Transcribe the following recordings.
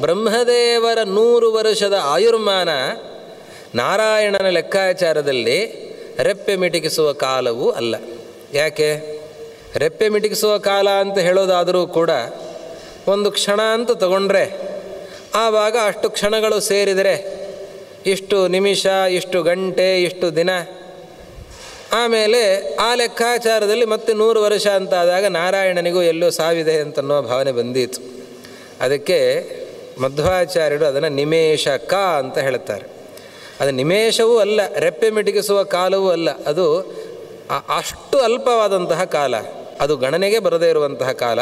ಬ್ರಹ್ಮದೇವರ 100 ವರ್ಷದ ಆಯುರ್ಮಾನ ನಾರಾಯಣನ ಲೆಕ್ಕಾಚಾರದಲ್ಲಿ ರೆಪ್ಪೆ ಮಿಟಿಕಿಸುವ ಕಾಲವೂ ಅಲ್ಲ. ಯಾಕೆ? ರೆಪ್ಪೆ ಮಿಟಿಕಿಸುವ ಕಾಲ ಅಂತ ಹೇಳೋದಾದರೂ ಕೂಡ ಒಂದು ಕ್ಷಣ ಅಂತ ತಗೊಂಡ್ರೆ ಆವಾಗ ಅಷ್ಟು ಕ್ಷಣಗಳು ಸೇರಿದರೆ ಇಷ್ಟು ನಿಮಿಷ, ಇಷ್ಟು ಗಂಟೆ, ಇಷ್ಟು ದಿನ, ಆಮೇಲೆ ಆ ಲೆಕ್ಕಾಚಾರದಲ್ಲಿ ಮತ್ತೆ 100 ವರ್ಷ ಅಂತಾದಾಗ ನಾರಾಯಣನಿಗೂ ಎಲ್ಲೋ ಸಾವಿದೆ ಅಂತನ್ನೋ ಭಾವನೆ ಬಂದೀತು. ಅದಕ್ಕೆ ಮಧ್ವಾಚಾರ್ಯರು ಅದನ್ನು ನಿಮೇಷಕ ಅಂತ ಹೇಳ್ತಾರೆ. ಅದು ನಿಮೇಷವೂ ಅಲ್ಲ, ರೆಪ್ಪೆ ಮಿಟಿಕಿಸುವ ಕಾಲವೂ ಅಲ್ಲ, ಅದು ಅಷ್ಟು ಅಲ್ಪವಾದಂತಹ ಕಾಲ, ಅದು ಗಣನೆಗೆ ಬರದೇ ಇರುವಂತಹ ಕಾಲ,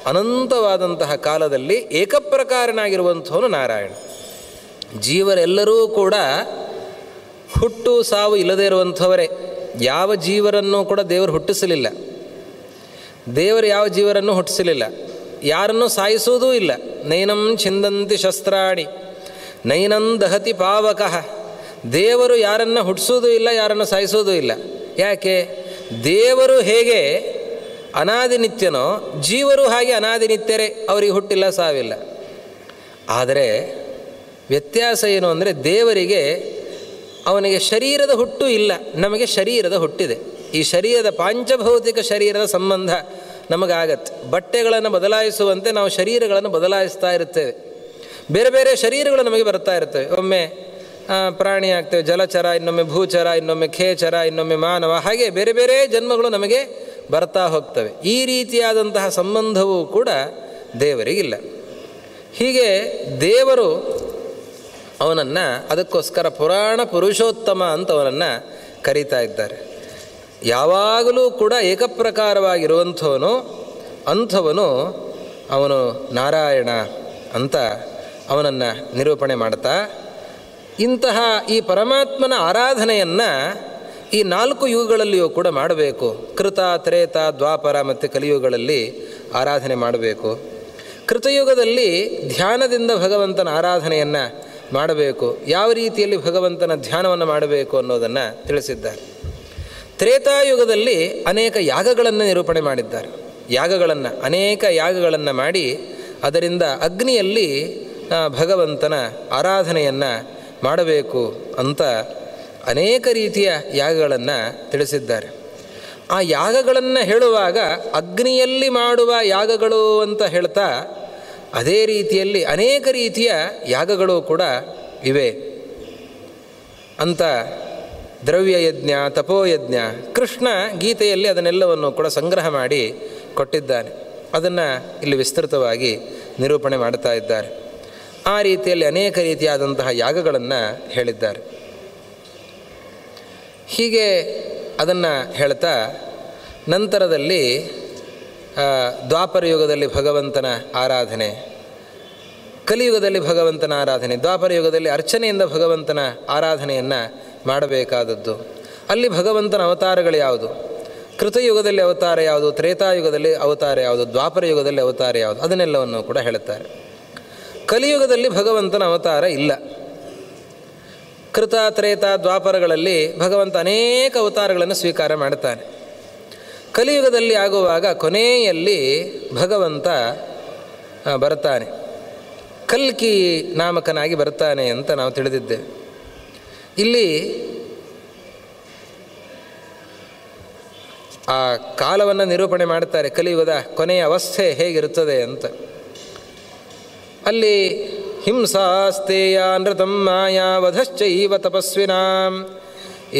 ಅನಂತವಾದಂತಹ ಕಾಲದಲ್ಲಿ ಏಕಪ್ರಕಾರನಾಗಿರುವಂಥವನು ನಾರಾಯಣ. ಜೀವರೆಲ್ಲರೂ ಕೂಡ ಹುಟ್ಟು ಸಾವು ಇಲ್ಲದೇ ಇರುವಂಥವರೇ. ಯಾವ ಜೀವರನ್ನು ಕೂಡ ದೇವರು ಹುಟ್ಟಿಸಲಿಲ್ಲ, ದೇವರು ಯಾವ ಜೀವರನ್ನು ಹುಟ್ಟಿಸಲಿಲ್ಲ, ಯಾರನ್ನು ಸಾಯಿಸುವುದೂ ಇಲ್ಲ. ನೈನಂ ಛಿಂದಂತಿ ಶಸ್ತ್ರಾಣಿ ನೈನಂ ದಹತಿ ಪಾವಕಃ. ದೇವರು ಯಾರನ್ನು ಹುಟ್ಟಿಸೋದು ಇಲ್ಲ, ಯಾರನ್ನು ಸಾಯಿಸೋದು ಇಲ್ಲ. ಯಾಕೆ? ದೇವರು ಹೇಗೆ ಅನಾದಿ ನಿತ್ಯನೋ ಜೀವರು ಹಾಗೆ ಅನಾದಿ ನಿತ್ಯರೇ, ಅವರಿಗೆ ಹುಟ್ಟಿಲ್ಲ, ಸಾವಿಲ್ಲ. ಆದರೆ ವ್ಯತ್ಯಾಸ ಏನು ಅಂದರೆ ದೇವರಿಗೆ ಅವನಿಗೆ ಶರೀರದ ಹುಟ್ಟು ಇಲ್ಲ, ನಮಗೆ ಶರೀರದ ಹುಟ್ಟಿದೆ. ಈ ಶರೀರದ ಪಾಂಚಭೌತಿಕ ಶರೀರದ ಸಂಬಂಧ ನಮಗಾಗತ್ತೆ. ಬಟ್ಟೆಗಳನ್ನು ಬದಲಾಯಿಸುವಂತೆ ನಾವು ಶರೀರಗಳನ್ನು ಬದಲಾಯಿಸ್ತಾ ಇರ್ತೇವೆ. ಬೇರೆ ಬೇರೆ ಶರೀರಗಳು ನಮಗೆ ಬರ್ತಾ ಇರ್ತವೆ. ಒಮ್ಮೆ ಪ್ರಾಣಿ ಆಗ್ತೇವೆ, ಜಲಚರ, ಇನ್ನೊಮ್ಮೆ ಭೂಚರ, ಇನ್ನೊಮ್ಮೆ ಖೇಚರ, ಇನ್ನೊಮ್ಮೆ ಮಾನವ, ಹಾಗೆ ಬೇರೆ ಬೇರೆ ಜನ್ಮಗಳು ನಮಗೆ ಬರ್ತಾ ಹೋಗ್ತವೆ. ಈ ರೀತಿಯಾದಂತಹ ಸಂಬಂಧವೂ ಕೂಡ ದೇವರಿಗಿಲ್ಲ. ಹೀಗೆ ದೇವರು ಅವನನ್ನು ಅದಕ್ಕೋಸ್ಕರ ಪುರಾಣ ಪುರುಷೋತ್ತಮ ಅಂತ ಅವನನ್ನು ಕರೀತಾ ಇದ್ದಾರೆ. ಯಾವಾಗಲೂ ಕೂಡ ಏಕಪ್ರಕಾರವಾಗಿರುವಂಥವನು, ಅಂಥವನು ಅವನು ನಾರಾಯಣ ಅಂತ ಅವನನ್ನು ನಿರೂಪಣೆ ಮಾಡ್ತಾ, ಇಂತಹ ಈ ಪರಮಾತ್ಮನ ಆರಾಧನೆಯನ್ನು ಈ 4 ಯುಗಗಳಲ್ಲಿಯೂ ಕೂಡ ಮಾಡಬೇಕು. ಕೃತ, ತ್ರೇತ, ದ್ವಾಪರ ಮತ್ತು ಕಲಿಯುಗಗಳಲ್ಲಿ ಆರಾಧನೆ ಮಾಡಬೇಕು. ಕೃತಯುಗದಲ್ಲಿ ಧ್ಯಾನದಿಂದ ಭಗವಂತನ ಆರಾಧನೆಯನ್ನು ಮಾಡಬೇಕು. ಯಾವ ರೀತಿಯಲ್ಲಿ ಭಗವಂತನ ಧ್ಯಾನವನ್ನು ಮಾಡಬೇಕು ಅನ್ನೋದನ್ನು ತಿಳಿಸಿದ್ದಾರೆ. ತ್ರೇತಾಯುಗದಲ್ಲಿ ಅನೇಕ ಯಾಗಗಳನ್ನು ನಿರೂಪಣೆ ಮಾಡಿದ್ದಾರೆ. ಅನೇಕ ಯಾಗಗಳನ್ನು ಮಾಡಿ ಅದರಿಂದ ಅಗ್ನಿಯಲ್ಲಿ ಭಗವಂತನ ಆರಾಧನೆಯನ್ನು ಮಾಡಬೇಕು ಅಂತ ಅನೇಕ ರೀತಿಯ ಯಾಗಗಳನ್ನು ತಿಳಿಸಿದ್ದಾರೆ. ಆ ಯಾಗಗಳನ್ನು ಹೇಳುವಾಗ ಅಗ್ನಿಯಲ್ಲಿ ಮಾಡುವ ಯಾಗಗಳು ಅಂತ ಹೇಳ್ತಾ, ಅದೇ ರೀತಿಯಲ್ಲಿ ಅನೇಕ ರೀತಿಯ ಯಾಗಗಳು ಕೂಡ ಇವೆ ಅಂತ ದ್ರವ್ಯಯಜ್ಞ, ತಪೋಯಜ್ಞ, ಕೃಷ್ಣ ಗೀತೆಯಲ್ಲಿ ಅದನ್ನೆಲ್ಲವನ್ನು ಕೂಡ ಸಂಗ್ರಹ ಮಾಡಿ ಕೊಟ್ಟಿದ್ದಾನೆ. ಅದನ್ನು ಇಲ್ಲಿ ವಿಸ್ತೃತವಾಗಿ ನಿರೂಪಣೆ ಮಾಡ್ತಾ ಇದ್ದಾರೆ. ಆ ರೀತಿಯಲ್ಲಿ ಅನೇಕ ರೀತಿಯಾದಂತಹ ಯಾಗಗಳನ್ನು ಹೇಳಿದ್ದಾರೆ. ಹೀಗೆ ಅದನ್ನು ಹೇಳ್ತಾ ನಂತರದಲ್ಲಿ ದ್ವಾಪರ ಯುಗದಲ್ಲಿ ಭಗವಂತನ ಆರಾಧನೆ, ಕಲಿಯುಗದಲ್ಲಿ ಭಗವಂತನ ಆರಾಧನೆ, ದ್ವಾಪರ ಯುಗದಲ್ಲಿ ಅರ್ಚನೆಯಿಂದ ಭಗವಂತನ ಆರಾಧನೆಯನ್ನು ಮಾಡಬೇಕಾದದ್ದು. ಅಲ್ಲಿ ಭಗವಂತನ ಅವತಾರಗಳು ಯಾವುದು, ಕೃತಯುಗದಲ್ಲಿ ಅವತಾರ ಯಾವುದು, ತ್ರೇತಾಯುಗದಲ್ಲಿ ಅವತಾರ ಯಾವುದು, ದ್ವಾಪರ ಯುಗದಲ್ಲಿ ಅವತಾರ ಯಾವುದು, ಅದನ್ನೆಲ್ಲವನ್ನು ಕೂಡ ಹೇಳುತ್ತಾರೆ. ಕಲಿಯುಗದಲ್ಲಿ ಭಗವಂತನ ಅವತಾರ ಇಲ್ಲ. ಕೃತ, ತ್ರೇತ, ದ್ವಾಪರಗಳಲ್ಲಿ ಭಗವಂತ ಅನೇಕ ಅವತಾರಗಳನ್ನು ಸ್ವೀಕಾರ ಮಾಡುತ್ತಾನೆ. ಕಲಿಯುಗದಲ್ಲಿ ಆಗುವಾಗ ಕೊನೆಯಲ್ಲಿ ಭಗವಂತ ಬರ್ತಾನೆ, ಕಲ್ಕಿ ನಾಮಕನಾಗಿ ಬರ್ತಾನೆ ಅಂತ ನಾವು ತಿಳಿದಿದ್ದೇವೆ. ಇಲ್ಲಿ ಆ ಕಾಲವನ್ನು ನಿರೂಪಣೆ ಮಾಡ್ತಾರೆ, ಕಲಿಯುಗದ ಕೊನೆಯ ಅವಸ್ಥೆ ಹೇಗಿರುತ್ತದೆ ಅಂತ. ಅಲ್ಲಿ ಹಿಂಸಾಸ್ತೇಯ ನೃತಂ ಮಾಯಾವಧಶ್ಚೈವ ತಪಸ್ವಿನಾಂ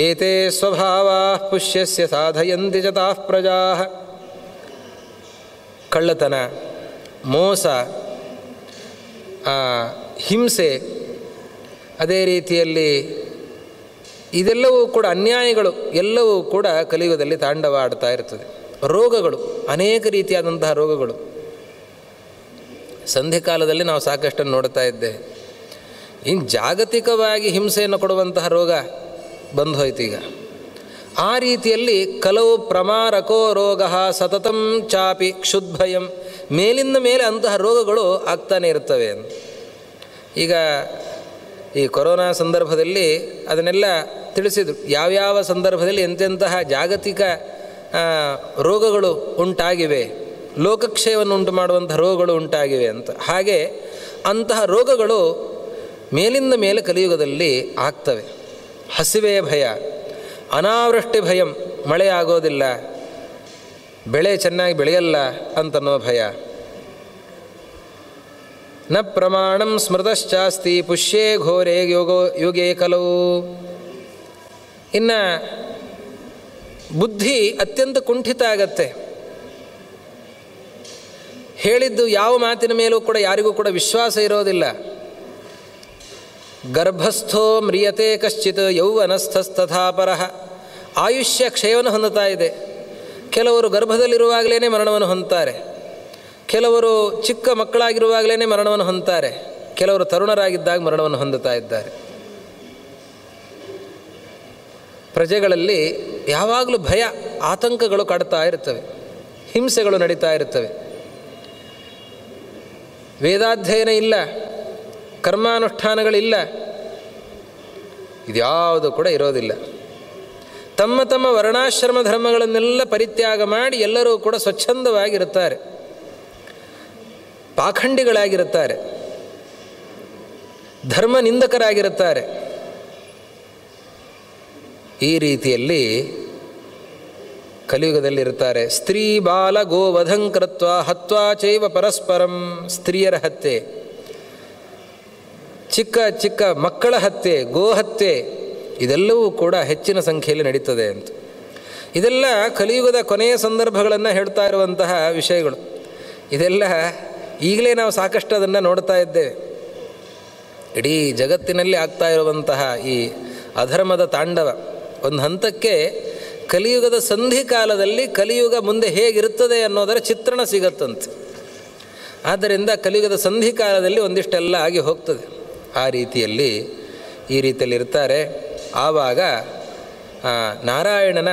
ಏತೇ ಸ್ವಭಾವಾ ಪುಷ್ಯಸ್ಯ ಸಾಧಯಂತಿ ಜತಾಃ ಪ್ರಜಾಃ. ಕಳ್ಳತನ, ಮೋಸ, ಹಿಂಸೆ, ಅದೇ ರೀತಿಯಲ್ಲಿ ಇದೆಲ್ಲವೂ ಕೂಡ ಅನ್ಯಾಯಗಳು ಎಲ್ಲವೂ ಕೂಡ ಕಲಿಯುಗದಲ್ಲಿ ತಾಂಡವ ಆಡ್ತಾ ಇರ್ತದೆ. ರೋಗಗಳು, ಅನೇಕ ರೀತಿಯಾದಂತಹ ರೋಗಗಳು ಸಂಧಿಕಾಲದಲ್ಲಿ ನಾವು ಸಾಕಷ್ಟನ್ನು ನೋಡ್ತಾ ಇದ್ದೇವೆ. ಇನ್ನು ಜಾಗತಿಕವಾಗಿ ಹಿಂಸೆಯನ್ನು ಕೊಡುವಂತಹ ರೋಗ ಬಂದು ಹೋಯ್ತು ಈಗ. ಆ ರೀತಿಯಲ್ಲಿ ಕಲವು ಪ್ರಮಾರಕೋ ರೋಗ ಸತತಂ ಚಾಪಿ ಕ್ಷುದ್ಭಯಂ, ಮೇಲಿಂದ ಮೇಲೆ ಅಂತಹ ರೋಗಗಳು ಆಗ್ತಾನೆ ಇರ್ತವೆ. ಈಗ ಈ ಕೊರೋನಾ ಸಂದರ್ಭದಲ್ಲಿ ಅದನ್ನೆಲ್ಲ ತಿಳಿಸಿದರು, ಯಾವ್ಯಾವ ಸಂದರ್ಭದಲ್ಲಿ ಎಂತೆಂತಹ ಜಾಗತಿಕ ರೋಗಗಳು ಉಂಟಾಗಿವೆ, ಲೋಕಕ್ಷಯವನ್ನು ಉಂಟು ಮಾಡುವಂಥ ರೋಗಗಳು ಉಂಟಾಗಿವೆ ಅಂತ. ಹಾಗೆ ಅಂತಹ ರೋಗಗಳು ಮೇಲಿಂದ ಮೇಲೆ ಕಲಿಯುಗದಲ್ಲಿ ಆಗ್ತವೆ. ಹಸಿವೆ ಭಯ, ಅನಾವೃಷ್ಟಿ ಭಯಂ, ಮಳೆ ಆಗೋದಿಲ್ಲ, ಬೆಳೆ ಚೆನ್ನಾಗಿ ಬೆಳೆಯಲ್ಲ ಅಂತನ್ನೋ ಭಯ. ನ ಪ್ರಮಾಣಂ ಸ್ಮೃತಶ್ಚಾಸ್ತಿ ಪುಷ್ಯೇ ಘೋರೇ ಯುಗೇ ಕಲವು. ಇನ್ನು ಬುದ್ಧಿ ಅತ್ಯಂತ ಕುಂಠಿತ ಆಗತ್ತೆ. ಹೇಳಿದ್ದು ಯಾವ ಮಾತಿನ ಮೇಲೂ ಕೂಡ ಯಾರಿಗೂ ಕೂಡ ವಿಶ್ವಾಸ ಇರೋದಿಲ್ಲ. ಗರ್ಭಸ್ಥೋ ಮ್ರಿಯತೆ ಕಶ್ಚಿತ್ ಯೌವನಸ್ಥಸ್ತಥಾಪರಃ. ಆಯುಷ್ಯ ಕ್ಷಯವನ್ನು ಹೊಂದುತ್ತಾ ಇದೆ. ಕೆಲವರು ಗರ್ಭದಲ್ಲಿರುವಾಗಲೇ ಮರಣವನ್ನು ಹೊಂದುತ್ತಾರೆ, ಕೆಲವರು ಚಿಕ್ಕ ಮಕ್ಕಳಾಗಿರುವಾಗಲೇ ಮರಣವನ್ನು ಹೊಂದುತ್ತಾರೆ, ಕೆಲವರು ತರುಣರಾಗಿದ್ದಾಗ ಮರಣವನ್ನು ಹೊಂದುತ್ತಾ ಇದ್ದಾರೆ. ಪ್ರಜೆಗಳಲ್ಲಿ ಯಾವಾಗಲೂ ಭಯ, ಆತಂಕಗಳು ಕಾಡ್ತಾ ಇರ್ತವೆ, ಹಿಂಸೆಗಳು ನಡೀತಾ ಇರ್ತವೆ. ವೇದಾಧ್ಯಯನ ಇಲ್ಲ, ಕರ್ಮಾನುಷ್ಠಾನಗಳಿಲ್ಲ, ಇದ್ಯಾವುದು ಕೂಡ ಇರೋದಿಲ್ಲ. ತಮ್ಮ ತಮ್ಮ ವರ್ಣಾಶ್ರಮ ಧರ್ಮಗಳನ್ನೆಲ್ಲ ಪರಿತ್ಯಾಗ ಮಾಡಿ ಎಲ್ಲರೂ ಕೂಡ ಸ್ವಚ್ಛಂದವಾಗಿರುತ್ತಾರೆ, ಪಾಖಂಡಿಗಳಾಗಿರುತ್ತಾರೆ, ಧರ್ಮ ನಿಂದಕರಾಗಿರುತ್ತಾರೆ. ಈ ರೀತಿಯಲ್ಲಿ ಕಲಿಯುಗದಲ್ಲಿರುತ್ತಾರೆ. ಸ್ತ್ರೀ ಬಾಲ ಗೋವಧಂ ಕೃತ್ವ ಹತ್ವಾ ಚೈವ ಪರಸ್ಪರಂ. ಸ್ತ್ರೀಯರ ಹತ್ಯೆ, ಚಿಕ್ಕ ಚಿಕ್ಕ ಮಕ್ಕಳ ಹತ್ಯೆ, ಗೋಹತ್ಯೆ, ಇದೆಲ್ಲವೂ ಕೂಡ ಹೆಚ್ಚಿನ ಸಂಖ್ಯೆಯಲ್ಲಿ ನಡೀತದೆ ಅಂತ. ಇದೆಲ್ಲ ಕಲಿಯುಗದ ಕೊನೆಯ ಸಂದರ್ಭಗಳನ್ನು ಹೇಳ್ತಾ ಇರುವಂತಹ ವಿಷಯಗಳು. ಇದೆಲ್ಲ ಈಗಲೇ ನಾವು ಸಾಕಷ್ಟು ಅದನ್ನು ನೋಡ್ತಾ ಇದ್ದೇವೆ. ಇಡೀ ಜಗತ್ತಿನಲ್ಲಿ ಆಗ್ತಾ ಇರುವಂತಹ ಈ ಅಧರ್ಮದ ತಾಂಡವ ಒಂದು ಹಂತಕ್ಕೆ ಕಲಿಯುಗದ ಸಂಧಿಕಾಲದಲ್ಲಿ ಕಲಿಯುಗ ಮುಂದೆ ಹೇಗಿರುತ್ತದೆ ಅನ್ನೋದರ ಚಿತ್ರಣ ಸಿಗತ್ತಂತೆ. ಆದ್ದರಿಂದ ಕಲಿಯುಗದ ಸಂಧಿಕಾಲದಲ್ಲಿ ಒಂದಿಷ್ಟೆಲ್ಲ ಆಗಿ ಹೋಗ್ತದೆ. ಆ ರೀತಿಯಲ್ಲಿ ಈ ರೀತಿಯಲ್ಲಿ ಇರ್ತಾರೆ. ಆವಾಗ ನಾರಾಯಣನ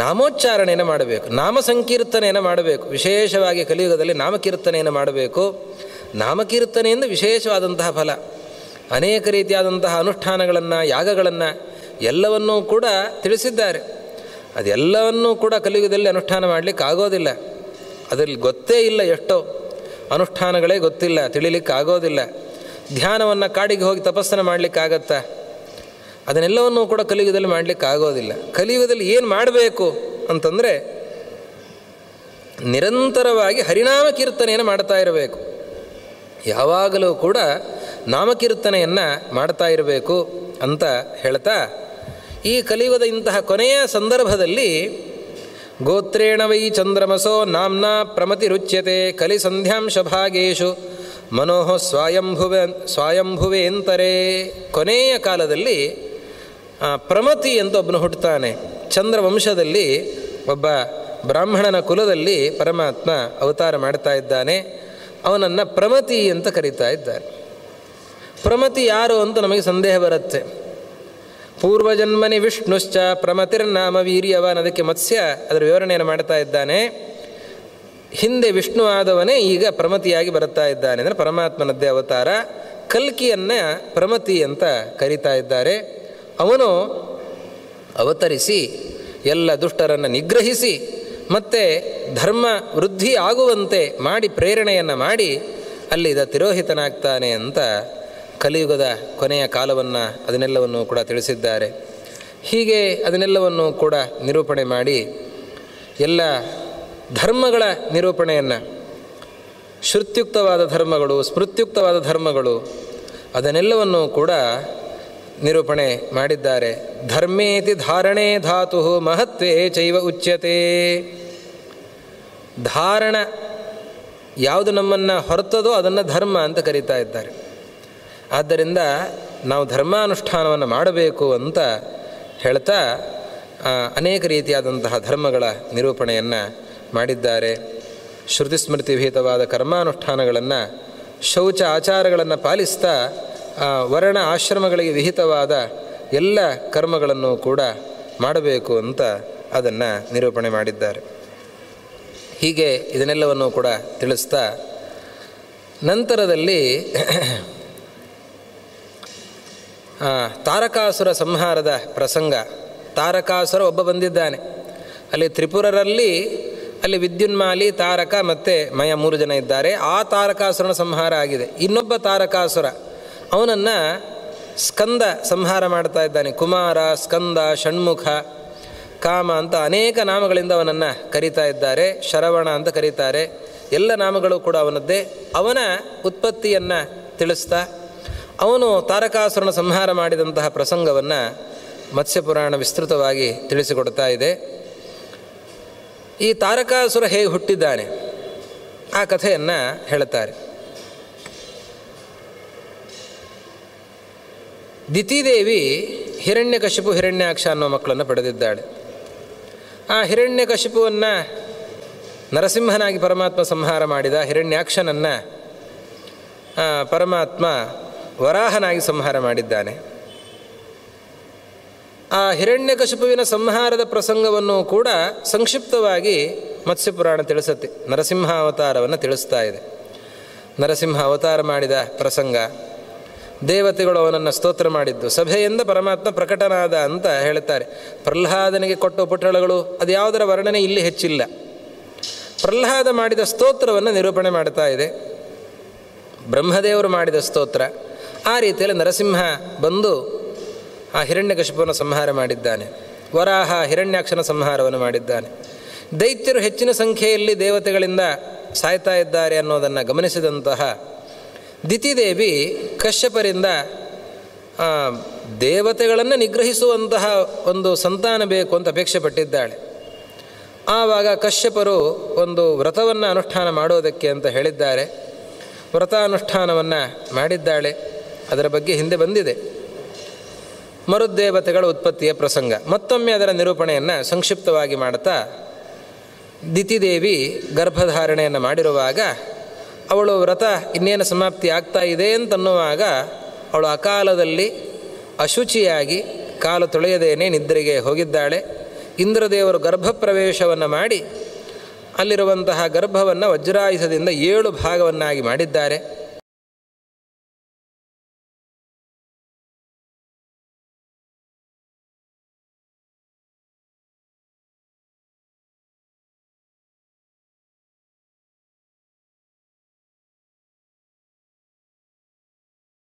ನಾಮೋಚ್ಚಾರಣೆಯನ್ನು ಮಾಡಬೇಕು, ನಾಮ ಸಂಕೀರ್ತನೆಯನ್ನು ಮಾಡಬೇಕು. ವಿಶೇಷವಾಗಿ ಕಲಿಯುಗದಲ್ಲಿ ನಾಮಕೀರ್ತನೆಯನ್ನು ಮಾಡಬೇಕು. ನಾಮಕೀರ್ತನೆಯಿಂದ ವಿಶೇಷವಾದಂತಹ ಫಲ, ಅನೇಕ ರೀತಿಯಾದಂತಹ ಅನುಷ್ಠಾನಗಳನ್ನು, ಯಾಗಗಳನ್ನು ಎಲ್ಲವನ್ನೂ ಕೂಡ ತಿಳಿಸಿದ್ದಾರೆ. ಅದೆಲ್ಲವನ್ನೂ ಕೂಡ ಕಲಿಯುಗದಲ್ಲಿ ಅನುಷ್ಠಾನ ಮಾಡಲಿಕ್ಕೆ ಆಗೋದಿಲ್ಲ. ಅದರಲ್ಲಿ ಗೊತ್ತೇ ಇಲ್ಲ, ಎಷ್ಟೋ ಅನುಷ್ಠಾನಗಳೇ ಗೊತ್ತಿಲ್ಲ, ತಿಳಿಲಿಕ್ಕೆ ಆಗೋದಿಲ್ಲ. ಧ್ಯಾನವನ್ನು ಕಾಡಿಗೆ ಹೋಗಿ ತಪಸ್ಸನ್ನು ಮಾಡಲಿಕ್ಕಾಗತ್ತಾ? ಅದನ್ನೆಲ್ಲವನ್ನೂ ಕೂಡ ಕಲಿಯುಗದಲ್ಲಿ ಮಾಡಲಿಕ್ಕೆ ಆಗೋದಿಲ್ಲ. ಕಲಿಯುಗದಲ್ಲಿ ಏನು ಮಾಡಬೇಕು ಅಂತಂದರೆ ನಿರಂತರವಾಗಿ ಹರಿನಾಮ ಕೀರ್ತನೆಯನ್ನು ಮಾಡ್ತಾ ಇರಬೇಕು. ಯಾವಾಗಲೂ ಕೂಡ ನಾಮಕೀರ್ತನೆಯನ್ನು ಮಾಡ್ತಾ ಇರಬೇಕು ಅಂತ ಹೇಳ್ತಾ, ಈ ಕಲಿಯುಗದ ಇಂತಹ ಕೊನೆಯ ಸಂದರ್ಭದಲ್ಲಿ ಗೋತ್ರೇಣ ವೈ ಚಂದ್ರಮಸೋ ನಾಮ್ನಾ ಪ್ರಮತಿರುಚ್ಯತೆ ಕಲಿಸಂಧ್ಯಾಂಶ ಭಾಗೇಶು ಮನೋಹ ಸ್ವಾಯಂಭುವೇಂತರೇ. ಕೊನೆಯ ಕಾಲದಲ್ಲಿ ಪ್ರಮತಿ ಅಂತ ಒಬ್ಬನು ಹುಟ್ಟುತ್ತಾನೆ. ಚಂದ್ರವಂಶದಲ್ಲಿ ಒಬ್ಬ ಬ್ರಾಹ್ಮಣನ ಕುಲದಲ್ಲಿ ಪರಮಾತ್ಮ ಅವತಾರ ಮಾಡ್ತಾ ಇದ್ದಾನೆ. ಅವನನ್ನು ಪ್ರಮತಿ ಅಂತ ಕರೀತಾ ಇದ್ದಾರೆ. ಪ್ರಮತಿ ಯಾರು ಅಂತ ನಮಗೆ ಸಂದೇಹ ಬರುತ್ತೆ. ಪೂರ್ವಜನ್ಮನಿ ವಿಷ್ಣುಶ್ಚ ಪ್ರಮತಿರ್ನಾಮ ವೀರ್ಯವಾನ್. ಅದಕ್ಕೆ ಮತ್ಸ್ಯ ಅದರ ವಿವರಣೆಯನ್ನು ಮಾಡ್ತಾ ಇದ್ದಾನೆ. ಹಿಂದೆ ವಿಷ್ಣು ಆದವನೇ ಈಗ ಪ್ರಮತಿಯಾಗಿ ಬರುತ್ತಾ ಇದ್ದಾನೆ ಅಂದರೆ ಪರಮಾತ್ಮನದ್ದೇ ಅವತಾರ. ಕಲ್ಕಿಯನ್ನು ಪ್ರಮತಿ ಅಂತ ಕರೀತಾ ಇದ್ದಾರೆ. ಅವನು ಅವತರಿಸಿ ಎಲ್ಲ ದುಷ್ಟರನ್ನು ನಿಗ್ರಹಿಸಿ ಮತ್ತು ಧರ್ಮ ವೃದ್ಧಿ ಆಗುವಂತೆ ಮಾಡಿ ಪ್ರೇರಣೆಯನ್ನು ಮಾಡಿ ಅಲ್ಲಿದ ತಿರೋಹಿತನಾಗ್ತಾನೆ ಅಂತ ಕಲಿಯುಗದ ಕೊನೆಯ ಕಾಲವನ್ನು ಅದನ್ನೆಲ್ಲವನ್ನು ಕೂಡ ತಿಳಿಸಿದ್ದಾರೆ. ಹೀಗೆ ಅದನ್ನೆಲ್ಲವನ್ನು ಕೂಡ ನಿರೂಪಣೆ ಮಾಡಿ ಎಲ್ಲ ಧರ್ಮಗಳ ನಿರೂಪಣೆಯನ್ನು, ಶ್ರುತ್ಯುಕ್ತವಾದ ಧರ್ಮಗಳು, ಸ್ಮೃತ್ಯುಕ್ತವಾದ ಧರ್ಮಗಳು, ಅದನ್ನೆಲ್ಲವನ್ನು ಕೂಡ ನಿರೂಪಣೆ ಮಾಡಿದ್ದಾರೆ. ಧರ್ಮೇತಿ ಧಾರಣೆ ಧಾತು ಮಹತ್ವೇ ಚೈವ ಉಚ್ಯತೆ. ಧಾರಣ ಯಾವುದು ನಮ್ಮನ್ನು ಹೊರತದೋ ಅದನ್ನು ಧರ್ಮ ಅಂತ ಕರೀತಾ ಇದ್ದಾರೆ. ಆದ್ದರಿಂದ ನಾವು ಧರ್ಮಾನುಷ್ಠಾನವನ್ನು ಮಾಡಬೇಕು ಅಂತ ಹೇಳ್ತಾ ಅನೇಕ ರೀತಿಯಾದಂತಹ ಧರ್ಮಗಳ ನಿರೂಪಣೆಯನ್ನು ಮಾಡಿದ್ದಾರೆ. ಶ್ರುತಿ ಸ್ಮೃತಿ ವಿಹಿತವಾದ ಕರ್ಮಾನುಷ್ಠಾನಗಳನ್ನು, ಶೌಚ ಆಚಾರಗಳನ್ನು ಪಾಲಿಸ್ತಾ ವರ್ಣ ಆಶ್ರಮಗಳಿಗೆ ವಿಹಿತವಾದ ಎಲ್ಲ ಕರ್ಮಗಳನ್ನು ಕೂಡ ಮಾಡಬೇಕು ಅಂತ ಅದನ್ನು ನಿರೂಪಣೆ ಮಾಡಿದ್ದಾರೆ. ಹೀಗೆ ಇದನ್ನೆಲ್ಲವನ್ನು ಕೂಡ ತಿಳಿಸ್ತಾ ನಂತರದಲ್ಲಿ ತಾರಕಾಸುರ ಸಂಹಾರದ ಪ್ರಸಂಗ. ತಾರಕಾಸುರ ಒಬ್ಬ ಬಂದಿದ್ದಾನೆ. ಅಲ್ಲಿ ತ್ರಿಪುರರಲ್ಲಿ ಅಲ್ಲಿ ವಿದ್ಯುನ್ಮಾಲಿ, ತಾರಕ ಮತ್ತು ಮಯ 3 ಜನ ಇದ್ದಾರೆ. ಆ ತಾರಕಾಸುರನ ಸಂಹಾರ ಆಗಿದೆ. ಇನ್ನೊಬ್ಬ ತಾರಕಾಸುರ ಅವನನ್ನು ಸ್ಕಂದ ಸಂಹಾರ ಮಾಡ್ತಾ ಇದ್ದಾನೆ. ಕುಮಾರ, ಸ್ಕಂದ, ಷಣ್ಮುಖ, ಕಾಮ ಅಂತ ಅನೇಕ ನಾಮಗಳಿಂದ ಅವನನ್ನು ಕರೀತಾ ಇದ್ದಾರೆ. ಶರವಣ ಅಂತ ಕರೀತಾರೆ. ಎಲ್ಲ ನಾಮಗಳು ಕೂಡ ಅವನದ್ದೇ. ಅವನ ಉತ್ಪತ್ತಿಯನ್ನು ತಿಳಿಸ್ತಾ ಅವನು ತಾರಕಾಸುರನ ಸಂಹಾರ ಮಾಡಿದಂತಹ ಪ್ರಸಂಗವನ್ನು ಮತ್ಸ್ಯಪುರಾಣ ವಿಸ್ತೃತವಾಗಿ ತಿಳಿಸಿಕೊಡ್ತಾ ಇದೆ. ಈ ತಾರಕಾಸುರ ಹೇಗೆ ಹುಟ್ಟಿದ್ದಾನೆ ಆ ಕಥೆಯನ್ನು ಹೇಳುತ್ತಾರೆ. ದಿತಿದೇವಿ ಹಿರಣ್ಯಕಶಿಪು, ಹಿರಣ್ಯಾಕ್ಷ ಅನ್ನೋ ಮಕ್ಕಳನ್ನು ಪಡೆದಿದ್ದಾಳೆ. ಆ ಹಿರಣ್ಯಕಶಿಪುವನ್ನು ನರಸಿಂಹನಾಗಿ ಪರಮಾತ್ಮ ಸಂಹಾರ ಮಾಡಿದ. ಹಿರಣ್ಯಾಕ್ಷನನ್ನು ಪರಮಾತ್ಮ ವರಾಹನಾಗಿ ಸಂಹಾರ ಮಾಡಿದ್ದಾನೆ. ಆ ಹಿರಣ್ಯಕಶಿಪುವಿನ ಸಂಹಾರದ ಪ್ರಸಂಗವನ್ನು ಕೂಡ ಸಂಕ್ಷಿಪ್ತವಾಗಿ ಮತ್ಸ್ಯಪುರಾಣ ತಿಳಿಸುತ್ತೆ. ನರಸಿಂಹ ಅವತಾರವನ್ನು ತಿಳಿಸ್ತಾ ಇದೆ. ನರಸಿಂಹ ಅವತಾರ ಮಾಡಿದ ಪ್ರಸಂಗ, ದೇವತೆಗಳು ಅವನನ್ನು ಸ್ತೋತ್ರ ಮಾಡಿದ್ದು, ಸಭೆಯಿಂದ ಪರಮಾತ್ಮ ಪ್ರಕಟನಾದ ಅಂತ ಹೇಳುತ್ತಾರೆ. ಪ್ರಹ್ಲಾದನಿಗೆ ಕೊಟ್ಟ ಉಪಟಳಗಳು ಅದು ಯಾವುದರ ವರ್ಣನೆ ಇಲ್ಲಿ ಹೆಚ್ಚಿಲ್ಲ. ಪ್ರಹ್ಲಾದ ಮಾಡಿದ ಸ್ತೋತ್ರವನ್ನು ನಿರೂಪಣೆ ಮಾಡ್ತಾ ಇದೆ. ಬ್ರಹ್ಮದೇವರು ಮಾಡಿದ ಸ್ತೋತ್ರ. ಆ ರೀತಿಯಲ್ಲಿ ನರಸಿಂಹ ಬಂದು ಆ ಹಿರಣ್ಯಕಶಿಪುವನ್ನು ಸಂಹಾರ ಮಾಡಿದ್ದಾನೆ. ವರಾಹ ಹಿರಣ್ಯಾಕ್ಷನ ಸಂಹಾರವನ್ನು ಮಾಡಿದ್ದಾನೆ. ದೈತ್ಯರು ಹೆಚ್ಚಿನ ಸಂಖ್ಯೆಯಲ್ಲಿ ದೇವತೆಗಳಿಂದ ಸಾಯ್ತಾ ಇದ್ದಾರೆ ಅನ್ನೋದನ್ನು ಗಮನಿಸಿದಂತಹ ದಿತಿದೇವಿ ಕಶ್ಯಪರಿಂದ ದೇವತೆಗಳನ್ನು ನಿಗ್ರಹಿಸುವಂತಹ ಒಂದು ಸಂತಾನ ಬೇಕು ಅಂತ ಅಪೇಕ್ಷೆ ಪಟ್ಟಿದ್ದಾಳೆ. ಆವಾಗ ಕಶ್ಯಪರು ಒಂದು ವ್ರತವನ್ನು ಅನುಷ್ಠಾನ ಮಾಡೋದಕ್ಕೆ ಅಂತ ಹೇಳಿದ್ದಾರೆ. ವ್ರತಾನುಷ್ಠಾನವನ್ನು ಮಾಡಿದ್ದಾಳೆ. ಅದರ ಬಗ್ಗೆ ಹಿಂದೆ ಬಂದಿದೆ. ಮರುದ್ದೇವತೆಗಳ ಉತ್ಪತ್ತಿಯ ಪ್ರಸಂಗ. ಮತ್ತೊಮ್ಮೆ ಅದರ ನಿರೂಪಣೆಯನ್ನು ಸಂಕ್ಷಿಪ್ತವಾಗಿ ಮಾಡುತ್ತಾ, ದಿತಿದೇವಿ ಗರ್ಭಧಾರಣೆಯನ್ನು ಮಾಡಿರುವಾಗ ಅವಳು ವ್ರತ ಇನ್ನೇನು ಸಮಾಪ್ತಿ ಆಗ್ತಾ ಇದೆ ಅಂತನ್ನುವಾಗ ಅವಳು ಅಕಾಲದಲ್ಲಿ ಅಶುಚಿಯಾಗಿ ಕಾಲು ತೊಳೆಯದೇನೆ ನಿದ್ರೆಗೆ ಹೋಗಿದ್ದಾಳೆ. ಇಂದ್ರದೇವರು ಗರ್ಭಪ್ರವೇಶವನ್ನು ಮಾಡಿ ಅಲ್ಲಿರುವಂತಹ ಗರ್ಭವನ್ನು ವಜ್ರಾಯುಧದಿಂದ 7 ಭಾಗವನ್ನಾಗಿ ಮಾಡಿದ್ದಾರೆ.